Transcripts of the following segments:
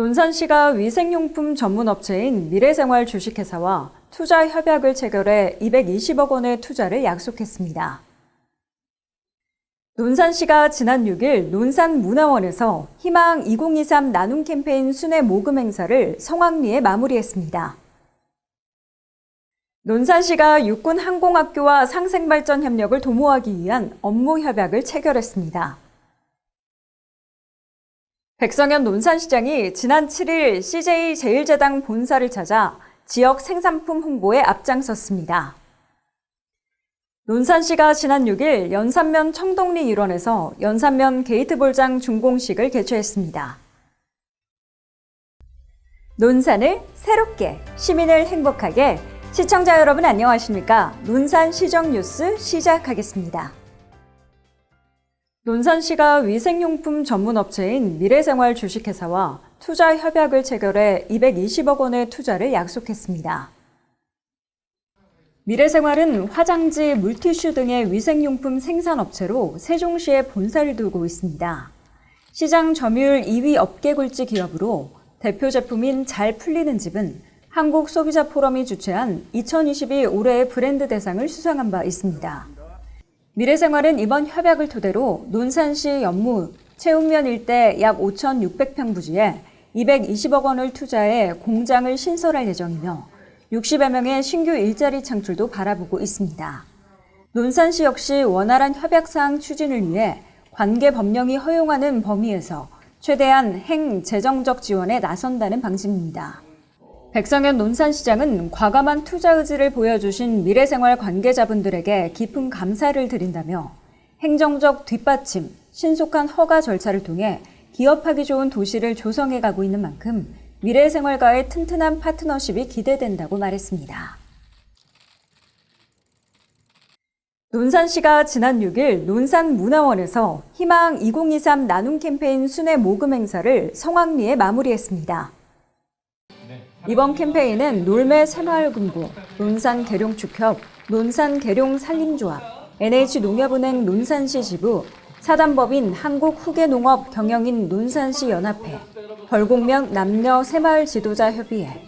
논산시가 위생용품 전문 업체인 미래생활 주식회사와 투자 협약을 체결해 220억 원의 투자를 약속했습니다. 논산시가 지난 6일 논산문화원에서 희망 2023 나눔 캠페인 순회 모금 행사를 성황리에 마무리했습니다. 논산시가 육군항공학교와 상생발전 협력을 도모하기 위한 업무 협약을 체결했습니다. 백성현 논산시장이 지난 7일 CJ제일제당 본사를 찾아 지역 생산품 홍보에 앞장섰습니다. 논산시가 지난 6일 연산면 청동리 일원에서 연산면 게이트볼장 준공식을 개최했습니다. 논산을 새롭게, 시민을 행복하게, 시청자 여러분 안녕하십니까? 논산시정 뉴스 시작하겠습니다. 논산시가 위생용품 전문 업체인 미래생활 주식회사와 투자 협약을 체결해 220억 원의 투자를 약속했습니다. 미래생활은 화장지, 물티슈 등의 위생용품 생산업체로 세종시에 본사를 두고 있습니다. 시장 점유율 2위 업계 굴지 기업으로 대표 제품인 잘 풀리는 집은 한국소비자포럼이 주최한 2022 올해의 브랜드 대상을 수상한 바 있습니다. 미래생활은 이번 협약을 토대로 논산시 연무, 채운면 일대 약 5,600평 부지에 220억 원을 투자해 공장을 신설할 예정이며 60여 명의 신규 일자리 창출도 바라보고 있습니다. 논산시 역시 원활한 협약사항 추진을 위해 관계 법령이 허용하는 범위에서 최대한 행재정적 지원에 나선다는 방침입니다. 백성현 논산시장은 과감한 투자 의지를 보여주신 미래생활 관계자분들에게 깊은 감사를 드린다며 행정적 뒷받침, 신속한 허가 절차를 통해 기업하기 좋은 도시를 조성해 가고 있는 만큼 미래생활과의 튼튼한 파트너십이 기대된다고 말했습니다. 논산시가 지난 6일 논산문화원에서 희망 2023 나눔 캠페인 순회 모금 행사를 성황리에 마무리했습니다. 이번 캠페인은 놀매 새마을금고, 논산계룡축협, 논산계룡산림조합, NH농협은행 논산시 지부, 사단법인 한국후계농업 경영인 논산시 연합회, 벌곡면 남녀 새마을 지도자 협의회,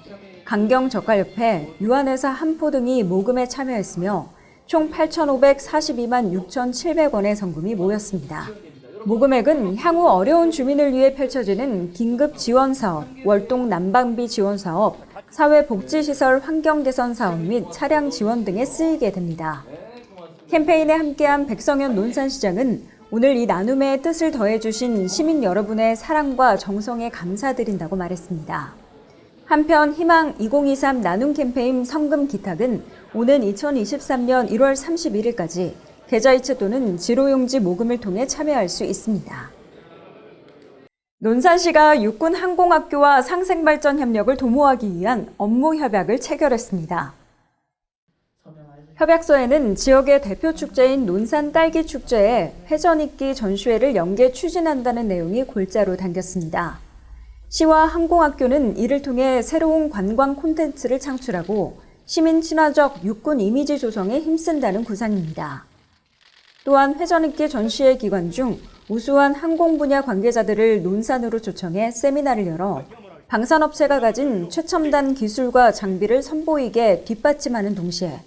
강경젓갈협회, 유한회사 한포 등이 모금에 참여했으며 총 8,542만 6,700원의 성금이 모였습니다. 모금액은 향후 어려운 주민을 위해 펼쳐지는 긴급 지원 사업, 월동 난방비 지원 사업, 사회복지시설 환경 개선 사업 및 차량 지원 등에 쓰이게 됩니다. 캠페인에 함께한 백성현 논산시장은 오늘 이 나눔의 뜻을 더해주신 시민 여러분의 사랑과 정성에 감사드린다고 말했습니다. 한편 희망 2023 나눔 캠페인 성금 기탁은 오는 2023년 1월 31일까지 계좌이체 또는 지로용지 모금을 통해 참여할 수 있습니다. 논산시가 육군항공학교와 상생발전 협력을 도모하기 위한 업무 협약을 체결했습니다. 협약서에는 지역의 대표 축제인 논산 딸기 축제에 회전익기 전시회를 연계 추진한다는 내용이 골자로 담겼습니다. 시와 항공학교는 이를 통해 새로운 관광 콘텐츠를 창출하고 시민 친화적 육군 이미지 조성에 힘쓴다는 구상입니다. 또한 회전익기 전시회 기간 중 우수한 항공 분야 관계자들을 논산으로 초청해 세미나를 열어 방산업체가 가진 최첨단 기술과 장비를 선보이게 뒷받침하는 동시에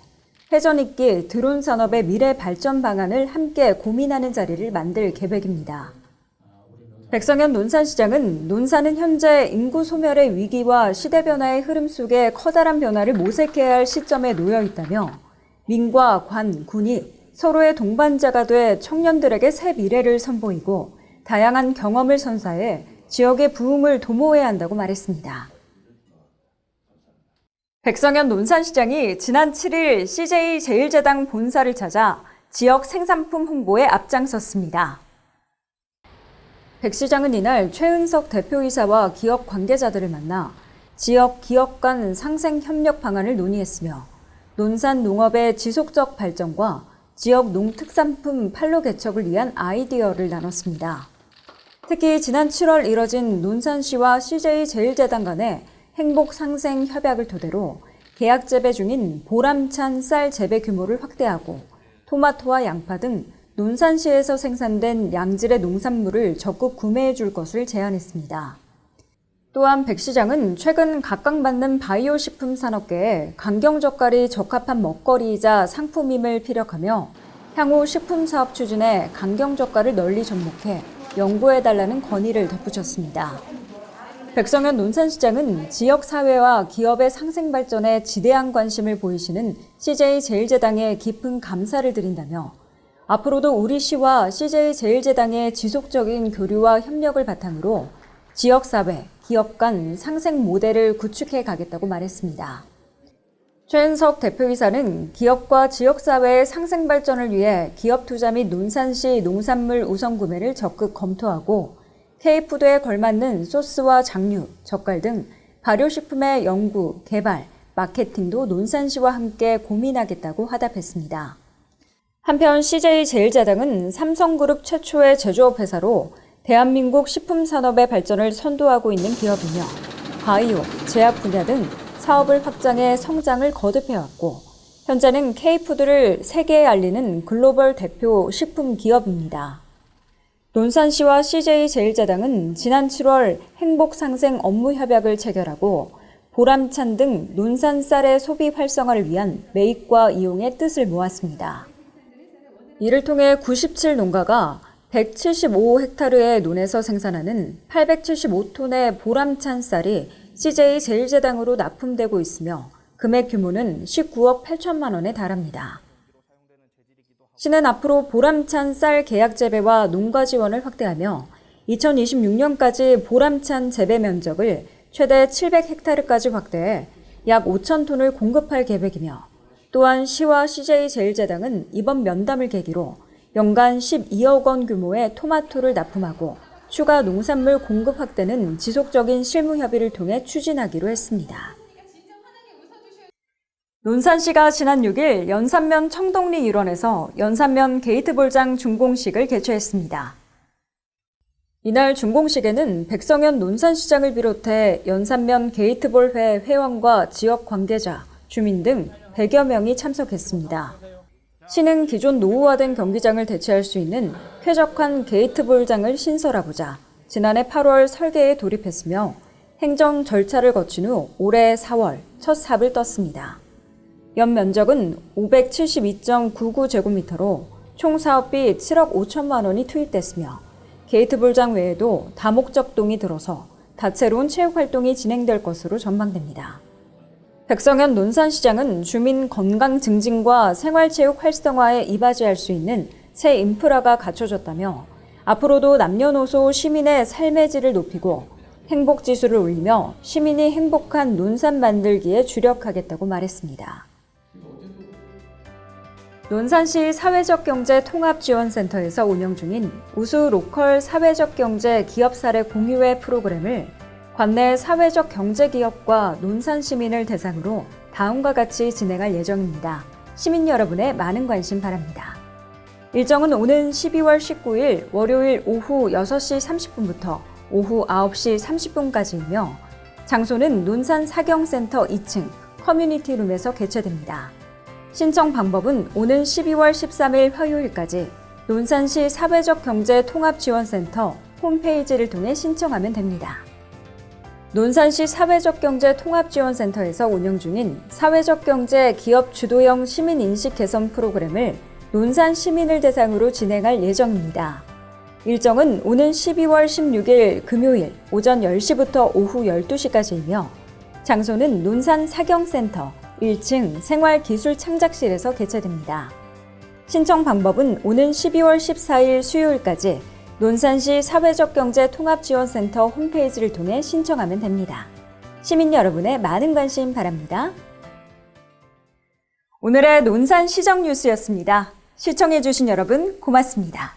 회전익기 드론 산업의 미래 발전 방안을 함께 고민하는 자리를 만들 계획입니다. 백성현 논산시장은 논산은 현재 인구 소멸의 위기와 시대 변화의 흐름 속에 커다란 변화를 모색해야 할 시점에 놓여 있다며 민과 관, 군이 서로의 동반자가 돼 청년들에게 새 미래를 선보이고 다양한 경험을 선사해 지역의 부흥을 도모해야 한다고 말했습니다. 백성현 논산시장이 지난 7일 CJ제일제당 본사를 찾아 지역 생산품 홍보에 앞장섰습니다. 백 시장은 이날 최은석 대표이사와 기업 관계자들을 만나 지역 기업 간 상생 협력 방안을 논의했으며 논산 농업의 지속적 발전과 지역 농특산품 판로 개척을 위한 아이디어를 나눴습니다. 특히 지난 7월 이뤄진 논산시와 CJ제일제당 간의 행복상생 협약을 토대로 계약 재배 중인 보람찬 쌀 재배 규모를 확대하고 토마토와 양파 등 논산시에서 생산된 양질의 농산물을 적극 구매해 줄 것을 제안했습니다. 또한 백 시장은 최근 각광받는 바이오 식품 산업계에 강경젓갈이 적합한 먹거리이자 상품임을 피력하며 향후 식품 사업 추진에 강경젓갈을 널리 접목해 연구해달라는 건의를 덧붙였습니다. 백성현 논산시장은 지역사회와 기업의 상생 발전에 지대한 관심을 보이시는 CJ제일제당에 깊은 감사를 드린다며 앞으로도 우리 시와 CJ제일제당의 지속적인 교류와 협력을 바탕으로 지역사회, 기업 간 상생 모델을 구축해 가겠다고 말했습니다. 최은석 대표이사는 기업과 지역사회의 상생 발전을 위해 기업 투자 및 논산시 농산물 우선 구매를 적극 검토하고 K푸드에 걸맞는 소스와 장류, 젓갈 등 발효식품의 연구, 개발, 마케팅도 논산시와 함께 고민하겠다고 화답했습니다. 한편 CJ제일제당은 삼성그룹 최초의 제조업 회사로 대한민국 식품산업의 발전을 선도하고 있는 기업이며 바이오, 제약 분야 등 사업을 확장해 성장을 거듭해왔고 현재는 K푸드를 세계에 알리는 글로벌 대표 식품 기업입니다. 논산시와 CJ제일제당은 지난 7월 행복상생 업무협약을 체결하고 보람찬 등 논산 쌀의 소비 활성화를 위한 매입과 이용의 뜻을 모았습니다. 이를 통해 97농가가 175헥타르의 논에서 생산하는 875톤의 보람찬 쌀이 CJ제일제당으로 납품되고 있으며 금액 규모는 19억 8천만 원에 달합니다. 시는 앞으로 보람찬 쌀 계약 재배와 농가 지원을 확대하며 2026년까지 보람찬 재배 면적을 최대 700헥타르까지 확대해 약 5천 톤을 공급할 계획이며 또한 시와 CJ제일제당은 이번 면담을 계기로 연간 12억 원 규모의 토마토를 납품하고 추가 농산물 공급 확대는 지속적인 실무 협의를 통해 추진하기로 했습니다. 논산시가 지난 6일 연산면 청동리 일원에서 연산면 게이트볼장 준공식을 개최했습니다. 이날 준공식에는 백성현 논산시장을 비롯해 연산면 게이트볼회 회원과 지역 관계자, 주민 등 100여 명이 참석했습니다. 시는 기존 노후화된 경기장을 대체할 수 있는 쾌적한 게이트볼장을 신설하고자 지난해 8월 설계에 돌입했으며 행정 절차를 거친 후 올해 4월 첫 삽을 떴습니다. 연 면적은 572.99제곱미터로 총 사업비 7억 5천만 원이 투입됐으며 게이트볼장 외에도 다목적동이 들어서 다채로운 체육활동이 진행될 것으로 전망됩니다. 백성현 논산시장은 주민 건강 증진과 생활체육 활성화에 이바지할 수 있는 새 인프라가 갖춰졌다며 앞으로도 남녀노소 시민의 삶의 질을 높이고 행복지수를 올리며 시민이 행복한 논산 만들기에 주력하겠다고 말했습니다. 논산시 사회적경제통합지원센터에서 운영 중인 우수 로컬 사회적경제 기업 사례 공유회 프로그램을 관내 사회적 경제기업과 논산 시민을 대상으로 다음과 같이 진행할 예정입니다. 시민 여러분의 많은 관심 바랍니다. 일정은 오는 12월 19일 월요일 오후 6시 30분부터 오후 9시 30분까지이며 장소는 논산 사경센터 2층 커뮤니티룸에서 개최됩니다. 신청 방법은 오는 12월 13일 화요일까지 논산시 사회적경제통합지원센터 홈페이지를 통해 신청하면 됩니다. 논산시 사회적경제통합지원센터에서 운영 중인 사회적경제 기업 주도형 시민인식 개선 프로그램을 논산 시민을 대상으로 진행할 예정입니다. 일정은 오는 12월 16일 금요일 오전 10시부터 오후 12시까지이며 장소는 논산 사경센터 1층 생활기술창작실에서 개최됩니다. 신청 방법은 오는 12월 14일 수요일까지 논산시 사회적경제통합지원센터 홈페이지를 통해 신청하면 됩니다. 시민 여러분의 많은 관심 바랍니다. 오늘의 논산시정 뉴스였습니다. 시청해주신 여러분 고맙습니다.